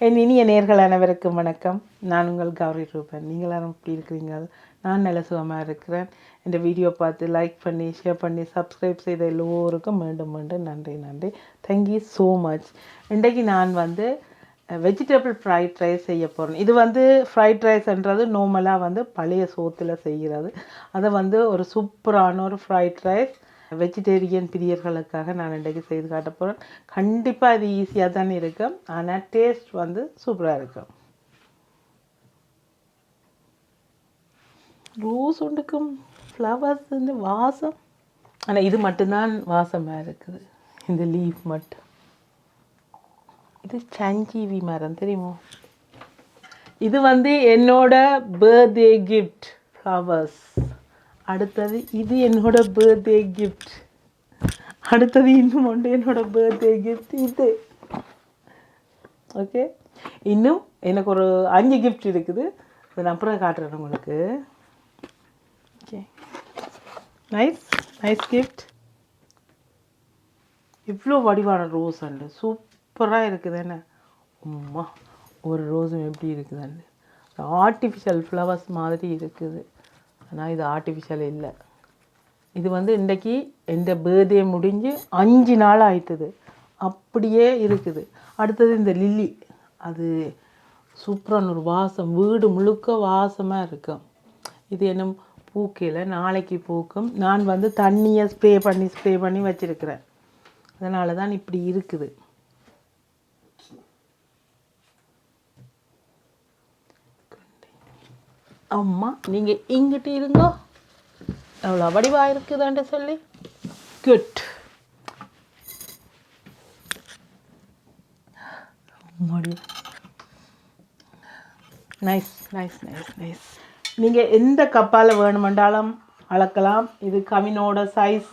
என் இனிய நேர்கள் அனைவருக்கும் வணக்கம். நான் உங்கள் கௌரி ரூபன். நீங்கள் எல்லாரும் எப்படி இருக்கிறீங்க? நான் நல்ல சுகமாக இருக்கிறேன். இந்த வீடியோ பார்த்து லைக் பண்ணி ஷேர் பண்ணி சப்ஸ்கிரைப் செய்த எல்லோருக்கும் மீண்டும் மீண்டும் நன்றி. Thank you so much. இன்றைக்கு நான் வெஜிடபிள் ஃப்ரைட் ரைஸ் செய்ய போகிறேன். இது ஃப்ரைட் ரைஸ்ன்றது நார்மலாக பழைய சோத்தில் செய்கிறது. அதை ஒரு சூப்பரான ஒரு ஃப்ரைட் ரைஸ் வெஜிடேரியன் பிரியர்களுக்காக நான் இன்றைக்கு செய்து காட்ட போகிறேன். கண்டிப்பாக இது ஈஸியாக தான் இருக்கும், ஆனால் டேஸ்ட் சூப்பராக இருக்கும். ரோஸ் ஒன்றுக்கும் ஃப்ளவர்ஸ் வாசம், ஆனால் இது மட்டும்தான் வாசமாக இருக்குது, இந்த லீஃப் மட்டும். இது சஞ்சீவி மரம் தெரியுமோ? இது என்னோட பர்த்டே கிஃப்ட் ஃப்ளவர்ஸ். அடுத்தது இது என்னோட பர்த்டே கிஃப்ட். அடுத்தது இன்னும் ஒன்று என்னோட பர்த்டே கிஃப்ட் இது. ஓகே, இன்னும் எனக்கு ஒரு 5 கிஃப்ட் இருக்குது. அதை நான் அப்புறம் காட்டுறேன் உங்களுக்கு. Okay, nice gift. இவ்வளோ வடிவான ரோஸ் அண்டு சூப்பராக இருக்குது. என்ன அம்மா, ஒரு ரோஸும் எப்படி இருக்குதுன்னு ஆர்டிஃபிஷியல் ஃப்ளவர்ஸ் மாதிரி இருக்குது. ஆனால் இது ஆர்டிஃபிஷியல் இல்லை. இது இன்றைக்கி எந்த பர்த்டே முடிஞ்சு 5 நாள் ஆயிட்டுது, அப்படியே இருக்குது. அடுத்தது இந்த லில்லி, அது சூப்பரான ஒரு வாசம், வீடு முழுக்க வாசமாக இருக்கும். இது என்ன பூக்கையில் நாளைக்கு பூக்கும். நான் தண்ணியை ஸ்ப்ரே பண்ணி வச்சுருக்கிறேன், அதனால தான் இப்படி இருக்குது. அம்மா நீங்கள் இங்கிட்டு இருங்கோ, எவ்வளோ வடிவாக இருக்குதான்ட்டு சொல்லி. குட். நைஸ். நீங்கள் எந்த கப்பால் வேணுமென்றாலும் அளக்கலாம். இது கவினோட சைஸ்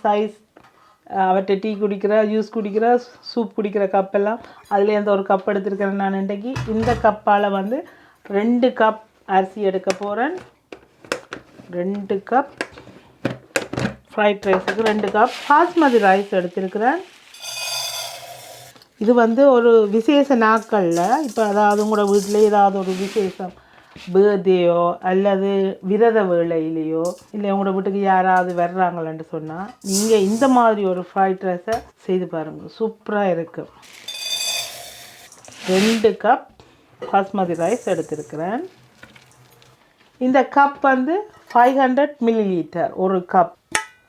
அவற்றை டீ குடிக்கிற, ஜூஸ் குடிக்கிற, சூப் குடிக்கிற கப்பெல்லாம் அதில் எந்த ஒரு கப் எடுத்துருக்கிறேன் நான் இன்றைக்கி. இந்த கப்பால் 2 கப் அரிசி எடுக்க போகிறேன். 2 கப் ஃப்ரைட் ரைஸுக்கு 2 கப் பாஸ்மதி ரைஸ் எடுத்திருக்கிறேன். இது ஒரு விசேஷ நாட்களில், இப்போ அதாவது உங்களோட வீட்டில் ஏதாவது ஒரு விசேஷம், பர்த்டேயோ அல்லது விரத வேளையிலையோ, இல்லை உங்களோட வீட்டுக்கு யாராவது வர்றாங்களேன்னு சொன்னால் நீங்கள் இந்த மாதிரி ஒரு ஃப்ரைட் ரைஸை செய்து பாருங்கள், சூப்பராக இருக்கும். 2 கப் பாஸ்மதி ரைஸ் எடுத்திருக்கிறேன். இந்த கப் 500 மில்லிலீட்டர், ஒரு கப்.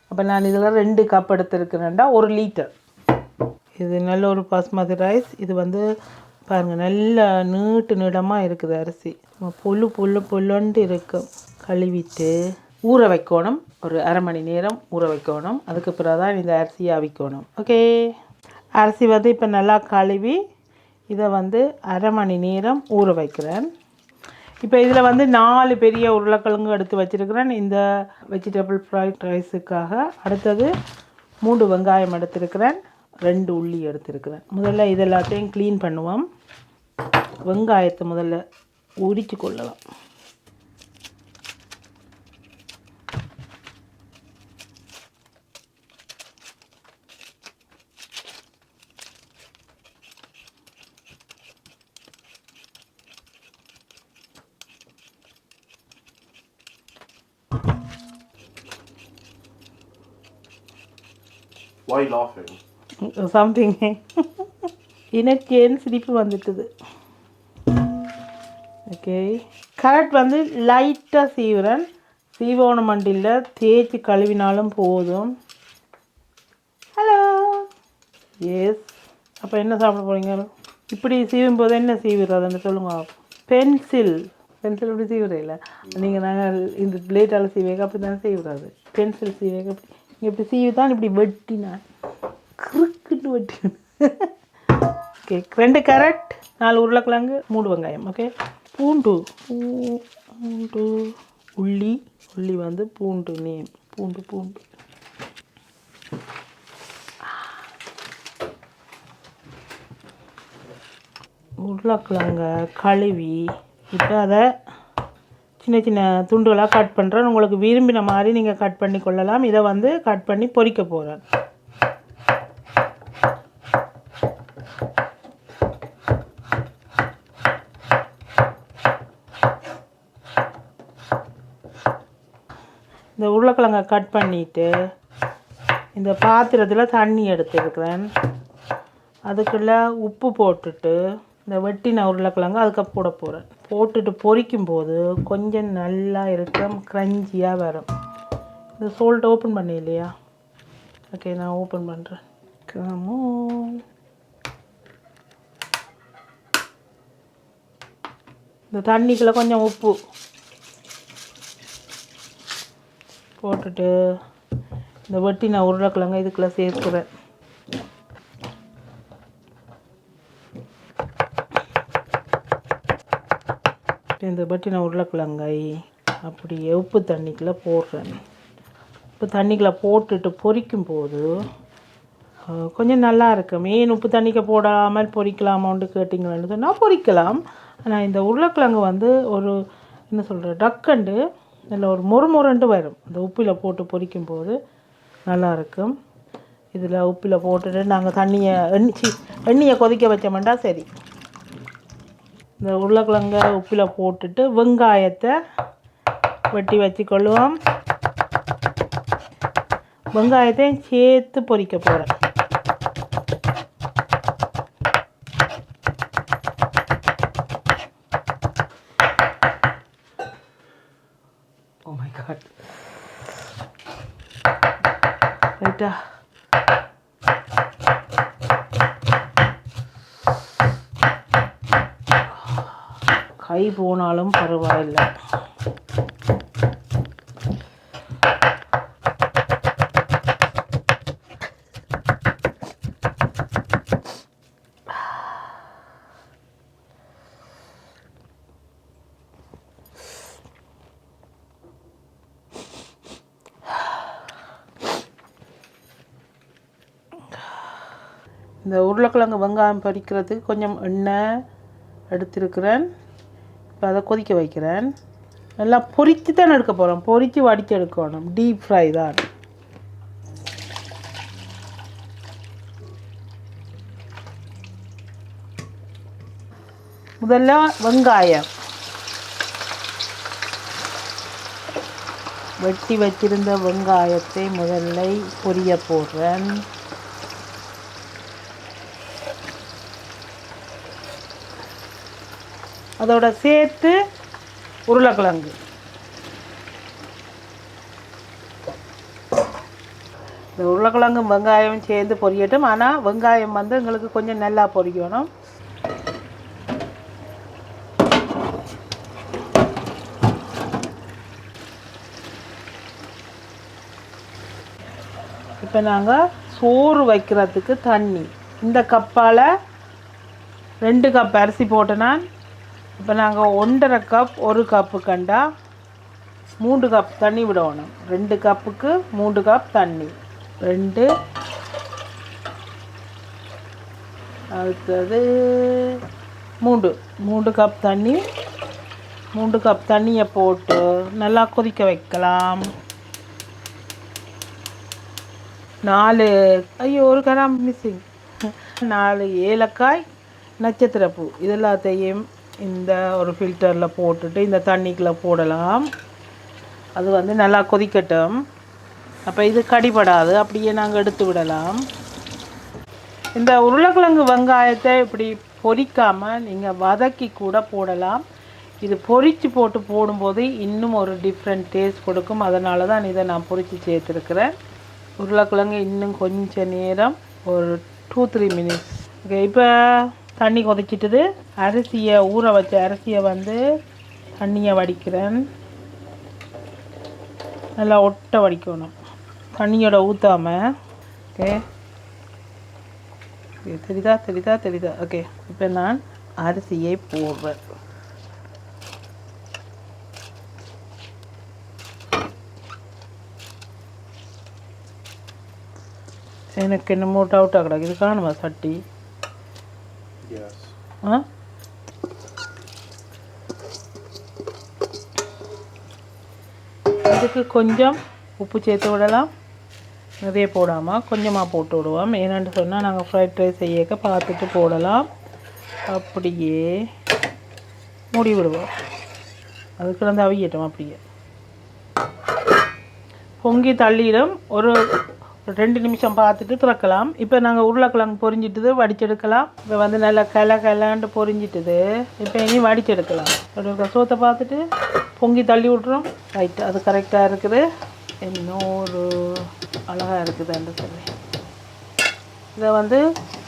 அப்போ நான் இதில் 2 கப் எடுத்துருக்கிறேன்டா, 1 லிட்டர். இது நல்ல ஒரு பாஸ்மதி ரைஸ். இது பாருங்கள், நல்ல நீளமாக இருக்குது அரிசி. பொல்லுண்டு இருக்கும். கழுவிட்டு ஊற வைக்கணும், ஒரு அரை மணி நேரம் ஊற வைக்கணும். அதுக்கு பிறகு தான் இந்த அரிசியை அவிக்கணும். ஓகே, அரிசி இப்போ நல்லா கழுவி இதை அரை மணி நேரம் ஊற வைக்கிறேன். இப்போ இதில் 4 பெரிய உருளைக்கிழங்கு எடுத்து வச்சுருக்கிறேன் இந்த வெஜிடபிள் ஃப்ரைட் ரைஸுக்காக. அடுத்தது 3 வெங்காயம் எடுத்துருக்கிறேன், 2 உள்ளி எடுத்துருக்கிறேன். முதல்ல இதெல்லாத்தையும் க்ளீன் பண்ணுவோம். வெங்காயத்தை முதல்ல உரித்து கொள்ளலாம். Why laughing? Something. எனக்கு ஏன் சிரிப்பு வந்துட்டுது. ஓகே, கரெக்ட் லைட்டாக சீவுறேன். சீவோன மண்டியில் தேய்ச்சி கழுவினாலும் போதும். Hello, yes. அப்போ என்ன சாப்பிட போகிறீங்க? இப்படி சீவும் போது என்ன சீவுறதுன்னு சொல்லுங்க. பென்சில் இப்படி சீவுறையில் நீங்கள் நாங்கள் இந்த பிளேட்டால் சீவேக அப்படி தானே சீவுறாது. பென்சில் சீவேக அப்படி இப்படி சீவி தான் இப்படி வெட்டினேன், கிறுக்குன்னு வெட்டினேன். ஓகே, 2 கேரட், 4 உருளைக்கிழங்கு, 3 வெங்காயம். ஓகே, பூண்டு உள்ளி பூண்டு நேம் பூண்டு உருளைக்கிழங்க கழுவி இப்போ அதை சின்ன சின்ன துண்டுகளாக கட் பண்ணுறேன். உங்களுக்கு விரும்பின மாதிரி நீங்கள் கட் பண்ணி கொள்ளலாம். இதை கட் பண்ணி பொரிக்க போகிறேன். இந்த உருளைக்கிழங்கை கட் பண்ணிவிட்டு இந்த பாத்திரத்தில் தண்ணி எடுத்துருக்கிறேன். அதுக்குள்ளே உப்பு போட்டுட்டு இந்த வெட்டின உருளைக்கிழங்கு அதுக்கு போட போகிறேன். போட்டுட்டு பொரிக்கும்போது கொஞ்சம் நல்லா இருக்கும், க்ரன்ச்சியாக வரும். இந்த சோல்ட் ஓப்பன் பண்ணி இல்லையா? ஓகே, நான் ஓப்பன் பண்ணுறேன். இந்த தண்ணிக்குள்ளே கொஞ்சம் உப்பு போட்டுட்டு இந்த வெட்டின உருளைக்கிழங்கு இதுக்குள்ளே சேர்க்குறேன். இந்த வெட்டின உருளைக்கிழங்கை அப்படியே உப்பு தண்ணிக்குள்ளே போடுறேன். உப்பு தண்ணிக்குள்ளே போட்டுட்டு பொரிக்கும் போது கொஞ்சம் நல்லா இருக்கும். ஏன் உப்பு தண்ணிக்கு போடாமல் பொரிக்கலாமான்னு கேட்டிங்கன்னு சொன்னால் பொரிக்கலாம். ஆனால் இந்த உருளைக்கிழங்கு வந்து ஒரு என்ன சொல்கிற டக்கண்டு இதில் ஒரு மொறுமொறுண்டு வரும். இந்த உப்பில் போட்டு பொரிக்கும்போது நல்லாயிருக்கும். இதில் உப்பில் போட்டுட்டு நாங்கள் தண்ணியை எண்ணெயை கொதிக்க வச்சோம்னா சரி. இந்த உருளைக்கிழங்க உப்பில் போட்டுட்டு வெங்காயத்தை வெட்டி வச்சுக்கொள்ளுவோம். வெங்காயத்தையும் சேர்த்து பொரிக்க போகிறேன். Oh my God. ரைட்டா, கை போனாலும் பரவாயில்லை. இந்த உருளைக்கிழங்கு வெங்காயம் பொரிக்கிறதுக்கு கொஞ்சம் எண்ணெய் எடுத்துருக்கிறேன். இப்போ அதை கொதிக்க வைக்கிறேன். நல்லா பொரித்து தான் எடுக்க போகிறோம். பொரித்து வடித்து எடுக்கணும். டீப் ஃப்ரை தான். முதல்ல வெங்காயம் வெட்டி வச்சிருந்த வெங்காயத்தை முதல்ல பொரிய போடுறேன். அதோட சேர்த்து உருளைக்கிழங்கு. இந்த உருளைக்கிழங்கு வெங்காயம் சேர்ந்து பொரியட்டும். ஆனால் வெங்காயம் வந்து எங்களுக்கு கொஞ்சம் நல்லா பொரிக்கணும். இப்போ நாங்கள் சோறு வைக்கிறதுக்கு தண்ணி இந்த கப்பால் 2 கப் அரிசி போட்டேன்னா இப்போ நாங்கள் 1.5 கப் 1 கப்பு கண்டா 3 கப் தண்ணி விடணும். 2 கப்புக்கு 3 கப் தண்ணி. 2 அடுத்தது 3 கப் தண்ணி. 3 கப் தண்ணியை போட்டு நல்லா கொதிக்க வைக்கலாம். 4 ஒரு கிராம் மிஸ்ஸிங் 4 ஏலக்காய், நட்சத்திரப்பூ இதெல்லாத்தையும் இந்த ஒரு ஃபில்டரில் போட்டுட்டு இந்த தண்ணிக்குள்ளே போடலாம். அது வந்து நல்லா கொதிக்கட்டும். அப்போ இது கடிபடாது, அப்படியே நாங்கள் எடுத்து விடலாம். இந்த உருளைக்கிழங்கு வெங்காயத்தை இப்படி பொரிக்காமல் நீங்கள் வதக்கி கூட போடலாம். இது பொரித்து போட்டு போடும்போது இன்னும் ஒரு டிஃப்ரெண்ட் டேஸ்ட் கொடுக்கும். அதனால தான் இதை நான் பொரித்து சேர்த்துருக்குறேன். உருளைக்கிழங்கு இன்னும் கொஞ்சம் நேரம் ஒரு 2-3 மினிட்ஸ். ஓகே, இப்போ தண்ணி கொதிச்சிட்டுது. அரிசியை ஊற வச்ச அரிசியை வந்து தண்ணியை வடிக்கிறேன். நல்லா ஒட்ட வடிக்கணும், தண்ணியோட ஊற்றாமல். ஓகே, தெரியுதா? ஓகே, இப்போ நான் அரிசியை போடுறேன். எனக்கு என்னமோ டவுட்டாக கிடக்கு. இது காணுமா சட்டி? இதுக்கு கொஞ்சம் உப்பு சேர்த்து விடலாம். நிறைய போடாமல் கொஞ்சமாக போட்டு விடுவோம். ஏன்னு சொன்னால் நாங்கள் ஃப்ரைட் ரைஸ் செய்யக்க பார்த்துட்டு போடலாம். அப்படியே மூடி விடுவோம். அதுக்கு வந்து அவியட்டும். அப்படியே பொங்கி தள்ளிடும். ஒரு 2 நிமிஷம் பார்த்துட்டு திறக்கலாம். இப்போ நாங்கள் உருளைக்கிழங்கு பொரிஞ்சிட்டுது, வடிச்செடுக்கலாம். இப்போ வந்து நல்லா கலண்டு பொரிஞ்சிட்டுது. இப்போ இனி வடிச்செடுக்கலாம். ஒரு சோத்தை பார்த்துட்டு பொங்கி தள்ளி விட்றோம். ரைட்டு, அது கரெக்டாக இருக்குது. இன்னொரு அழகாக இருக்குதுன்னு சொல்லி இதை வந்து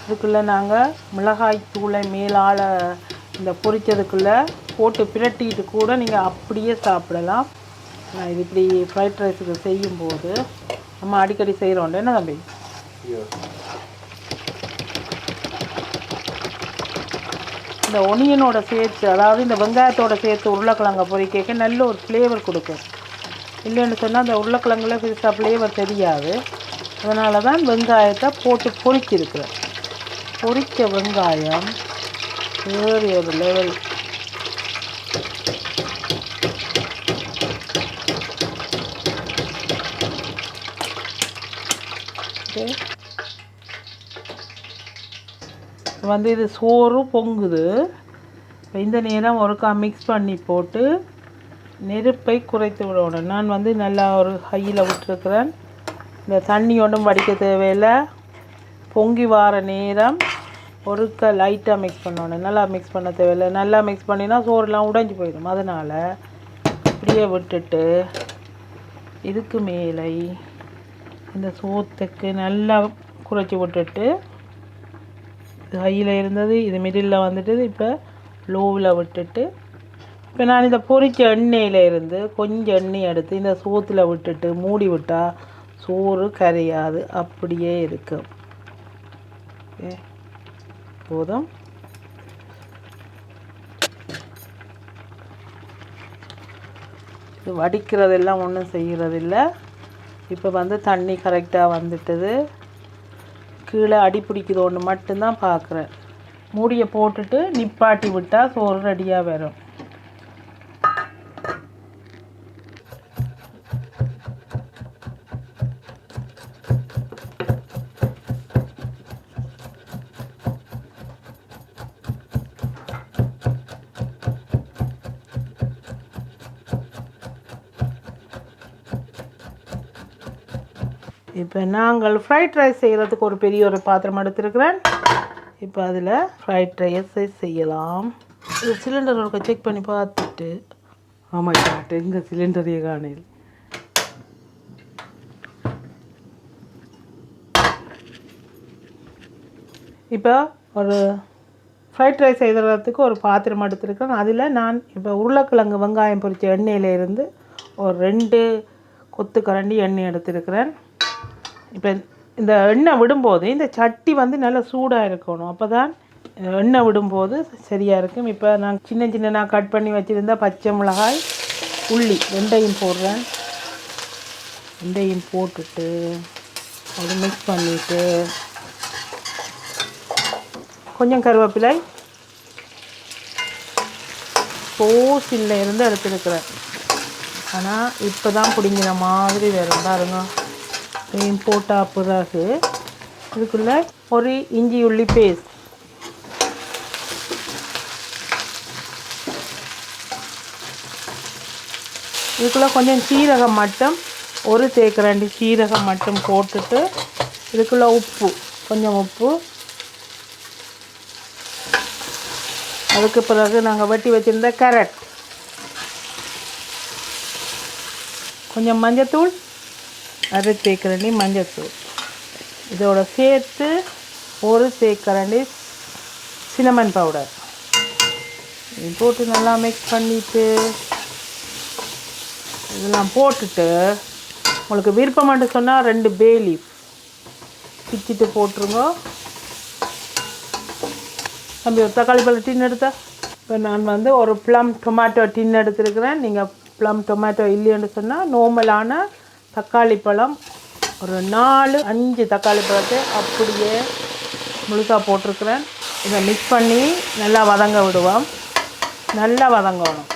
இதுக்குள்ளே நாங்கள் மிளகாய் தூளை மேலால் இந்த பொரிச்சதுக்குள்ளே போட்டு பிரட்டிட்டு கூட நீங்கள் அப்படியே சாப்பிடலாம். நான் இது இப்படி ஃப்ரைட் ரைஸுக்கு செய்யும்போது நம்ம அடிக்கடி செய்கிறோம் என்ன தம்பி. இந்த ஒனியனோட சேர்த்து, அதாவது இந்த வெங்காயத்தோட சேர்த்து உருளைக்கிழங்க பொரிக்க நல்ல ஒரு ஃப்ளேவர் கொடுக்கும். இல்லைன்னு சொன்னால் அந்த உருளைக்கிழங்குல பெருசாக ஃப்ளேவர் தெரியாது. அதனால தான் வெங்காயத்தை போட்டு பொரிச்சிருக்கிறேன். பொரிச்ச வெங்காயம் வேறு ஒரு லெவல். வந்து இது சோறு பொங்குது. இந்த நேரம் ஒருக்கா மிக்ஸ் பண்ணி போட்டு நெருப்பை குறைத்து விடணும். நான் வந்து நல்லா ஒரு ஹையில் விட்டுருக்குறேன். இந்த தண்ணி ஒன்றும் வடிக்க தேவையில்லை. பொங்கி வார நேரம் ஒருக்க லைட்டாக மிக்ஸ் பண்ணணும். நல்லா மிக்ஸ் பண்ண தேவையில்லை. நல்லா மிக்ஸ் பண்ணினா சோறுலாம் உடைஞ்சி போயிடும். அதனால் இப்படியே விட்டுட்டு இதுக்கு மேலே இந்த சோத்துக்கு நல்லா குறைச்சி விட்டுட்டு, இது ஹையில் இருந்தது, இது மிடில் வந்துட்டு இப்போ லோவில் விட்டுட்டு, இப்போ நான் இந்த பொரிச்ச எண்ணெயில் இருந்து கொஞ்சம் எண்ணெய் எடுத்து இந்த சோத்தில் விட்டுட்டு மூடி விட்டால் சோறு கரையாது, அப்படியே இருக்கும். போதும். இது வடிக்கிறதெல்லாம் ஒன்றும் செய்கிறதில்ல. இப்போ வந்து தண்ணி கரெக்டாக வந்துட்டுது. கீழே அடி பிடிக்குது ஒன்று மட்டும்தான் பார்க்குறேன். மூடியை போட்டுட்டு நிப்பாட்டி விட்டால் சோறு ரெடியாக வரும். இப்போ நாங்கள் ஃப்ரைட் ரைஸ் செய்கிறதுக்கு ஒரு பெரிய ஒரு பாத்திரம் எடுத்துருக்கிறேன். இப்போ அதில் ஃப்ரைட் ரைஸை செய்யலாம். இது சிலிண்டர் ஒரு செக் பண்ணி பார்த்துட்டு, ஆமாம் காட்டு எங்கே சிலிண்டரையே காணையில். இப்போ ஒரு ஃப்ரைட் ரைஸ் செய்கிறதுக்கு ஒரு பாத்திரம் எடுத்துருக்கேன். அதில் நான் இப்போ உருளைக்கிழங்கு வெங்காயம் பொரித்த எண்ணெயிலேருந்து ஒரு 2 கொத்து கரண்டி எண்ணெய் எடுத்துருக்கிறேன். இப்போ இந்த எண்ணெய் விடும்போது இந்த சட்டி வந்து நல்லா சூடாக இருக்கணும். அப்போ தான் எண்ணெய் விடும்போது சரியாக இருக்கும். இப்போ நான் சின்ன கட் பண்ணி வச்சுருந்தா பச்சை மிளகாய், உள்ளி ரெண்டையும் போடுறேன். ரெண்டையும் போட்டுட்டு அது மிக்ஸ் பண்ணிவிட்டு கொஞ்சம் கருவேப்பிலை போசில் இருந்து எடுத்துருக்கிறேன். ஆனால் இப்போ தான் பிடிங்கிற மாதிரி வேறு பாருங்க. போட்டா பிறகு இதுக்குள்ளே ஒரு இஞ்சி உள்ளி பேஸ்ட், இதுக்குள்ளே கொஞ்சம் சீரகம் மட்டும், ஒரு தேக்கரண்டி சீரகம் மட்டும் போட்டுட்டு, இதுக்குள்ளே உப்பு, கொஞ்சம் உப்பு, அதுக்கு பிறகு நாங்கள் வெட்டி வச்சுருந்த கேரட், கொஞ்சம் மஞ்சத்தூள், அரை தேக்கரண்டி மஞ்சத்தூள், இதோட சேர்த்து ஒரு தேக்கரண்டி சின்னமன் பவுடர் போட்டு நல்லா மிக்ஸ் பண்ணிவிட்டு, இதெல்லாம் போட்டுட்டு உங்களுக்கு விருப்பமாட்டு சொன்னால் 2 பே லீஃப் பிச்சிட்டு போட்டுருங்க. தம்பி ஒரு தக்காளி பழம் டின் எடுத்தா. இப்போ நான் வந்து ஒரு ப்ளம் டொமேட்டோ டின் எடுத்துருக்கிறேன். நீங்கள் ப்ளம் டொமேட்டோ இல்லைன்னு சொன்னால் நார்மலான தக்காளி பழம் ஒரு 4-5 தக்காளி பழத்தை அப்படியே முழுசாக போட்டிருக்கிறேன். இதை மிக்ஸ் பண்ணி நல்லா வதங்க விடுவோம். நல்லா வதங்கணும்.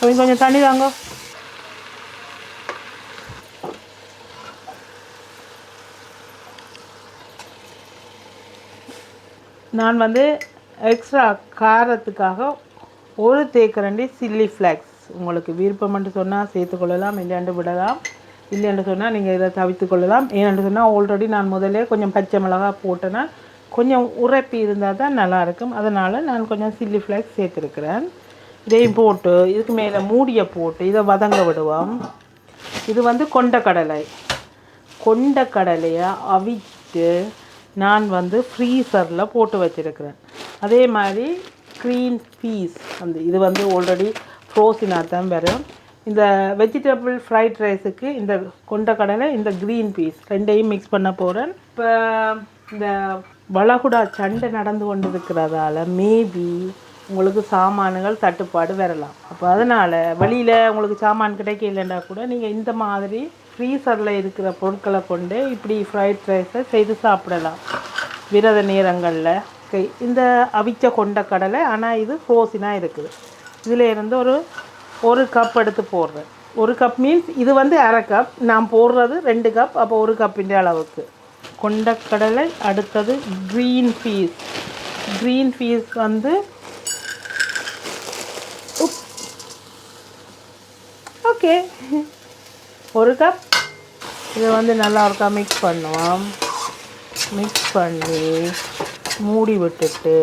கொஞ்சம் தண்ணி தாங்க. நான் வந்து எக்ஸ்ட்ரா காரத்துக்காக ஒரு தேக்கரண்டி சில்லி ஃப்ளாக்ஸ். உங்களுக்கு விருப்பம்னு சொன்னால் சேர்த்துக்கொள்ளலாம், இல்லையாண்டு விடலாம். இல்லைன்னு சொன்னால் நீங்கள் இதை தவிர்த்து கொள்ளலாம். ஏன்னு சொன்னால் ஆல்ரெடி நான் முதலே கொஞ்சம் பச்சை மிளகா போட்டேன்னா கொஞ்சம் உரைப்பி இருந்தால் தான் நல்லாயிருக்கும். அதனால் நான் கொஞ்சம் சில்லி ஃப்ளேக்ஸ் சேர்த்துருக்கிறேன். இதையும் போட்டு இதுக்கு மேலே மூடியை போட்டு இதை வதங்க விடுவோம். இது வந்து கொண்ட கடலையை அவிட்டு நான் வந்து ஃப்ரீசரில் போட்டு வச்சுருக்கிறேன். அதே மாதிரி க்ரீன் பீஸ் இது வந்து ஆல்ரெடி ஃப்ரோசினாக தான் வரும். இந்த வெஜிடபிள் ஃப்ரைட் ரைஸுக்கு இந்த கொண்டக்கடலை, இந்த க்ரீன் பீஸ் ரெண்டையும் மிக்ஸ் பண்ண போகிறேன். இப்போ இந்த வளைகுடா சண்டை நடந்து கொண்டு இருக்கிறதால மேபி உங்களுக்கு சாமான்கள் தட்டுப்பாடு வரலாம். அப்போ அதனால் வெளியில் உங்களுக்கு சாமான் கிடைக்க இல்லைன்னா கூட நீங்கள் இந்த மாதிரி ஃப்ரீசரில் இருக்கிற பொருட்களை கொண்டு இப்படி ஃப்ரைட் ரைஸை செய்து சாப்பிடலாம் விரத நேரங்களில். இந்த அவிச்ச கொண்டக்கடலை, ஆனால் இது ஃப்ரோசினாக இருக்குது. இதில் இருந்து ஒரு கப் எடுத்து போடுறேன். ஒரு கப் மீன்ஸ் இது வந்து அரை கப், நான் போடுறது 2 கப். அப்போ ஒரு கப்பிൻ്റെ அளவுக்கு கொண்டக்கடலை. அடுத்தது க்ரீன் பீஸ் வந்து ஓகே ஒரு கப். இதை வந்து நல்லா இருக்கா மிக்ஸ் பண்ணுவோம். மிக்ஸ் பண்ணி மூடி விட்டுட்டு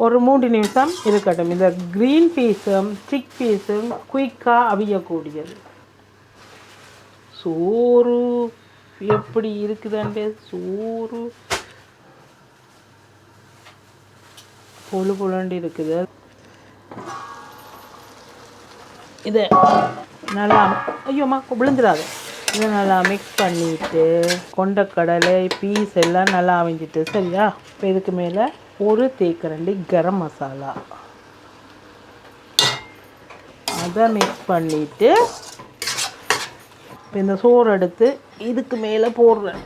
ஒரு 3 நிமிஷம் இருக்கட்டும். இந்த க்ரீன் பீஸும் சிக் பீஸும் குயிக்காக அவியக்கூடியது. சோறு எப்படி இருக்குதாண்டே, சோறு பொழுண்டு இருக்குது. இதை நல்லா ஐயோம்மா விழுந்துடாது. இதை நல்லா மிக்ஸ் பண்ணிவிட்டு கொண்டக்கடலை பீஸ் எல்லாம் நல்லா அவிஞ்சிட்டு சரியா. இப்போ இதுக்கு மேலே ஒரு தேக்கரண்டி கரம் மசாலா அதை மிக்ஸ் பண்ணிவிட்டு இப்போ இந்த சோறு எடுத்து இதுக்கு மேலே போடுறேன்.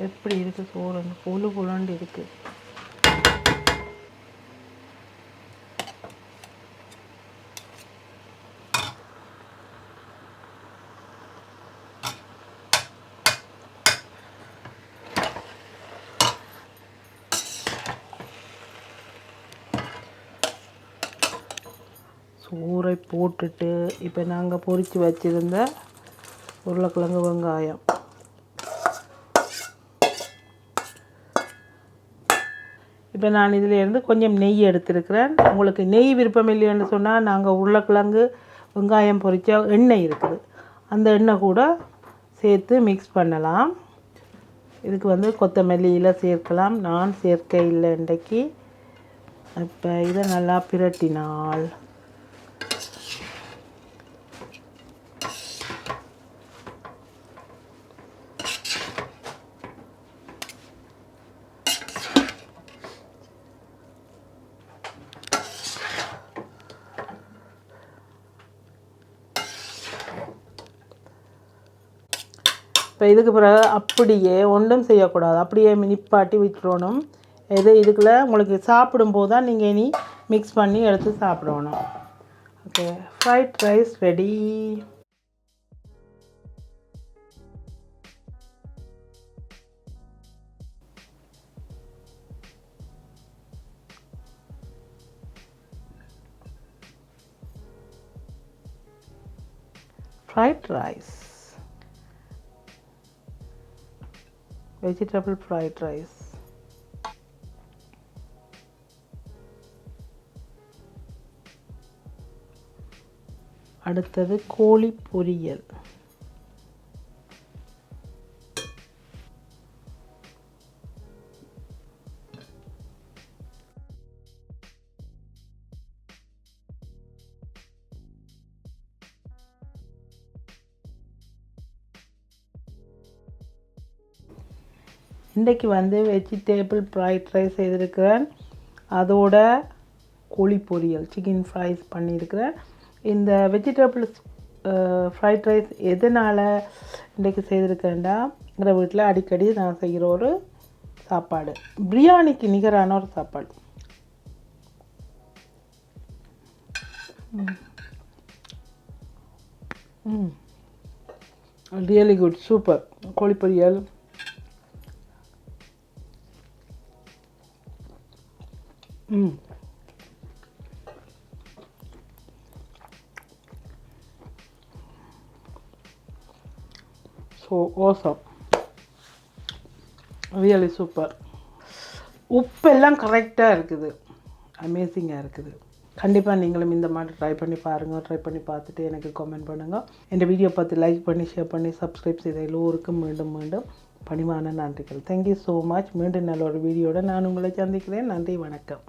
எப்படி இருக்குது சோறு, பொழுண்டு இருக்குது. சோறை போட்டுட்டு இப்போ நாங்கள் பொரித்து வச்சுருந்த உருளைக்கிழங்கு வெங்காயம் இப்போ நான் இதிலேருந்து கொஞ்சம் நெய் எடுத்துருக்கிறேன். உங்களுக்கு நெய் விருப்பம் இல்லைன்னு சொன்னால் நாங்கள் உருளைக்கிழங்கு வெங்காயம் பொரித்த எண்ணெய் இருக்குது, அந்த எண்ணெய் கூட சேர்த்து மிக்ஸ் பண்ணலாம். இதுக்கு வந்து கொத்தமல்லியில் சேர்க்கலாம், நான் சேர்க்க இல்லை இன்றைக்கு. இப்போ இதை நல்லா பிரட்டினால் இப்போ இதுக்கு பிறகு அப்படியே ஒன்றும் செய்யக்கூடாது, அப்படியே நிப்பாட்டி விட்டுறணும். இதுக்குள்ளே உங்களுக்கு சாப்பிடும்போது தான் நீங்கள் இனி மிக்ஸ் பண்ணி எடுத்து சாப்பிடணும். Okay, fried rice ready. Fried rice, vegetable fried rice. அடுத்தது கோழி பொரியல். இன்றைக்கு வந்து வெஜிடேபிள் ஃப்ரைட் ரைஸ் செய்திருக்கிறேன், அதோட கோழி பொரியல் சிக்கன் ஃப்ரைஸ் பண்ணியிருக்கிறேன். இந்த வெஜிடபிள் ஃப்ரைட் ரைஸ் எதனால் இன்றைக்கு செய்திருக்கேன்டா, எங்கள் வீட்டில் அடிக்கடி நான் செய்கிற ஒரு சாப்பாடு, பிரியாணிக்கு நிகரான ஒரு சாப்பாடு. Really good, super. கோழி பொரியல், ஸோ awesome, ரியலி சூப்பர். உப்பெல்லாம் கரெக்டாக இருக்குது, அமேசிங்காக இருக்குது. கண்டிப்பாக நீங்களும் இந்த மாதிரி ட்ரை பண்ணி பாருங்கள். ட்ரை பண்ணி பார்த்துட்டு எனக்கு கமெண்ட் பண்ணுங்கள். இந்த வீடியோ பார்த்து லைக் பண்ணி ஷேர் பண்ணி சப்ஸ்கிரைப் செய்த எல்லோருக்கும் மீண்டும் மீண்டும் பணிவான நன்றிகள். Thank you so much. மீண்டும் நல்ல ஒரு வீடியோட நான் உங்களை சந்திக்கிறேன். நன்றி, வணக்கம்.